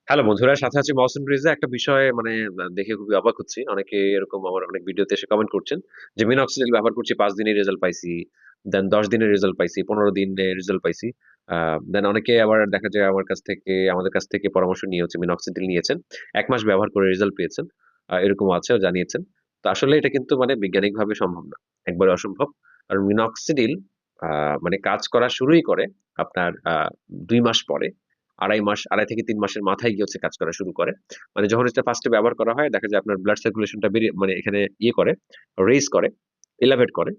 Hello বন্ধুরা, সাথে আছে মহসিন রিজা। একটা বিষয় দেখে খুবই অবাক হচ্ছি। অনেকে এরকম আমার অনেক ভিডিওতে এসে কমেন্ট করছেন যে মিনক্সিডিল ব্যবহার করছি, 5 দিনের রেজাল্ট পাইছি, দেন 10 দিনের রেজাল্ট পাইছি, 15 দিনের রেজাল্ট পাইছি। দেন অনেকে আবার দেখা যায় আমাদের কাছ থেকে পরামর্শ নিয়ে হচ্ছে মিনক্সিডিল নিয়েছেন, 1 মাস ব্যবহার করে রেজাল্ট পেয়েছেন। এরকম আছে, জানিয়েছেন। তো আসলে এটা কিন্তু বৈজ্ঞানিক ভাবে সম্ভব না, একবারে অসম্ভব। আর মিনক্সিডিল কাজ করা শুরুই করে আপনার 2 মাস পরে। 2.5 মাস, 2.5 থেকে 3 মাসের মাথায় গিয়ে হচ্ছে কাজ করা শুরু করে। যখন এটা ফার্স্টে ব্যবহার করা হয়, দেখা যায় আপনার ব্লাড সার্কুলেশনটা বেরিয়ে এখানে করে, রেইজ করে, এলিভেট করে।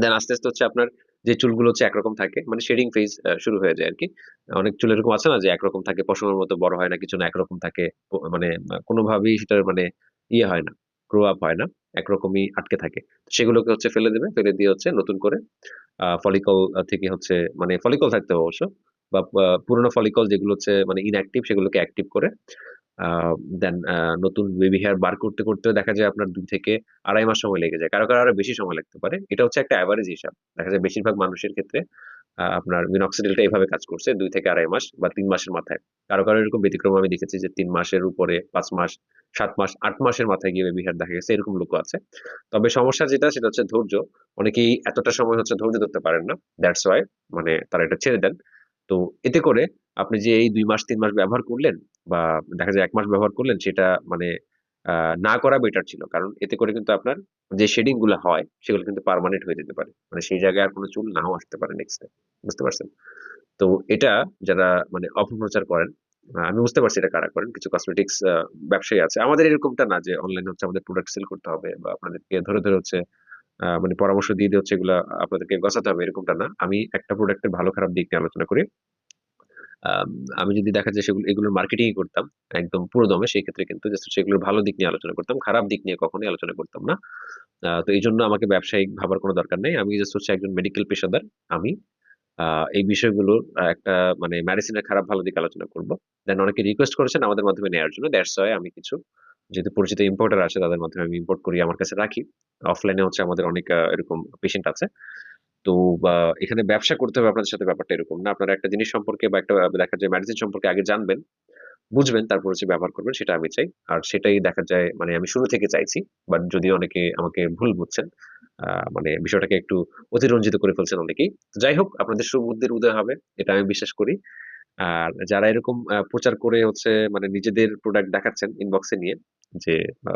দেন আস্তে আস্তে হচ্ছে আপনার যে চুলগুলো হচ্ছে একরকম থাকে, শেডিং ফেজ শুরু হয়ে যায় আরকি। অনেক চুল এরকম আছে না যে একরকম থাকে, পশমের মতো বড় হয় না, কিছু না, একরকম থাকে। কোনোভাবেই সেটার ইয়ে হয় না, গ্রো আপ হয় না, একরকমই আটকে থাকে। সেগুলোকে হচ্ছে ফেলে দেবে, ফেলে দিয়ে হচ্ছে নতুন করে ফলিকল থেকে হচ্ছে ফলিকল থাকতে হবে অবশ্য, বা পুরোনো ফলিকল যেগুলো হচ্ছে ইনঅ্যাক্টিভ, সেগুলোকে অ্যাক্টিভ করে দেন নতুন বেবি হেয়ার বার করতে করতে দেখা যায় আপনার 2 থেকে 2.5 মাস সময় লেগে যায়, কারো কারো আরো বেশি সময় লাগতে পারে। এটা হচ্ছে একটা অ্যাভারেজ হিসাব। দেখা যায় বেশিরভাগ মানুষের ক্ষেত্রে আপনার মিনক্সিডিলটা এইভাবে কাজ করছে 2 থেকে 2.5 মাস বা 3 মাসের মাথায়। কারো কারো এরকম ব্যতিক্রম আমি দেখেছি যে 3 মাসের উপরে, 5 মাস, 7 মাস, 8 মাসের মাথায় গিয়ে বেবি হেয়ার দেখা গেছে, এরকম লোকও আছে। তবে সমস্যা যেটা, সেটা হচ্ছে ধৈর্য। অনেকেই এতটা সময় হচ্ছে ধৈর্য ধরতে পারেন না, দ্যাটস ওয়াই তারা এটা ছেড়ে দেন। তো এতে করে আপনি যে এই 2 মাস 3 মাস ব্যবহার করলেন, বা দেখা যায় 1 মাস ব্যবহার করলেন, সেটা না করা বেটার ছিল। কারণ এতে করে কিন্তু আপনার যে শেডিং গুলা হয়, সেগুলো কিন্তু পার্মানেন্ট হয়ে যেতে পারে। সেই জায়গায় আর কোনো চুল নাও আসতে পারে নেক্সট টাইম। বুঝতে পারছেন? তো এটা যারা অপপ্রচার করেন, আমি বুঝতে পারছি এটা কারা করেন। কিছু কসমেটিক্স ব্যবসায়ী আছে। আমাদের এরকমটা না যে অনলাইনে হচ্ছে আমাদের প্রোডাক্ট সেল করতে হবে, বা আপনাদেরকে ধরে ধরে হচ্ছে পরামর্শ দিয়ে দিয়ে হচ্ছে এগুলা আপনাদেরকে গছাতে হবে, এরকমটা না। আমি একটা প্রোডাক্টের ভালো খারাপ দিক নিয়ে আলোচনা করি। আম আমি যদি দেখা যায় এগুলোর মার্কেটিং করতাম একদম পুরো দমে, সেই ক্ষেত্রে কিন্তু জাস্ট সেগুলোর ভালো দিক নিয়ে আলোচনা করতাম। খারাপ দিক নিয়ে কখনোই আলোচনা করতাম না। তো এইজন্য আমাকে ব্যবসায়িক ভাবার কোনো দরকার নেই। আমি জাস্ট হচ্ছে একজন মেডিকেল পেশাদার। আমি আ এই বিষয়গুলোর একটা মেডিসিনের খারাপ ভালো দিক আলোচনা করব। দেন অনেকে রিকোয়েস্ট করেছেন আমাদের মাধ্যমে নেয়ার জন্য। দ্যাটস ওয়াই আমি কিছু, যেহেতু পরিচিত ইম্পোর্টার আছে, তাদের মাধ্যমে আমি ইম্পোর্ট করি, আমার কাছে রাখি। অফলাইনে হচ্ছে আমাদের অনেক এরকম পেশেন্ট আছে। তো বা এখানে ব্যবসা করতে হবে আপনাদের সাথে, ব্যাপারটা এরকম না। আপনারা একটা জিনিস সম্পর্কে বা একটা দেখা যায় মেডিসিন সম্পর্কে আগে জানবেন, বুঝবেন, তারপর হচ্ছে ব্যবহার করবেন, সেটা আমি চাই। আর সেটাই দেখা যায় আমি শুরু থেকে চাইছি। বাট যদিও অনেকে আমাকে ভুল বুঝছেন। বিষয়টাকে একটু অতিরঞ্জিত করে ফেলছেন অনেকেই। তো যাই হোক, আপনাদের সুবুদ্ধির উদয় হবে, এটা আমি বিশ্বাস করি। আর যারা এরকম প্রচার করে হচ্ছে নিজেদের প্রোডাক্ট দেখাচ্ছেন ইনবক্সে নিয়ে যে আ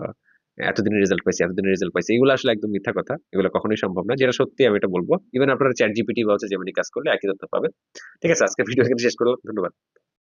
এতদিনের রেজাল্ট পাইছি, এতদিনের রেজাল্ট পাইছি, এগুলো আসলে একদম মিথ্যা কথা। এগুলো কখনোই সম্ভব না। যেটা সত্যি আমি এটা বলব। ইভেন আপনারা ChatGPT বা হচ্ছে জেমিনি কাজ করলে একই তথ্য পাবেন। ঠিক আছে? আজকের ভিডিও এখানে শেষ করলাম। ধন্যবাদ।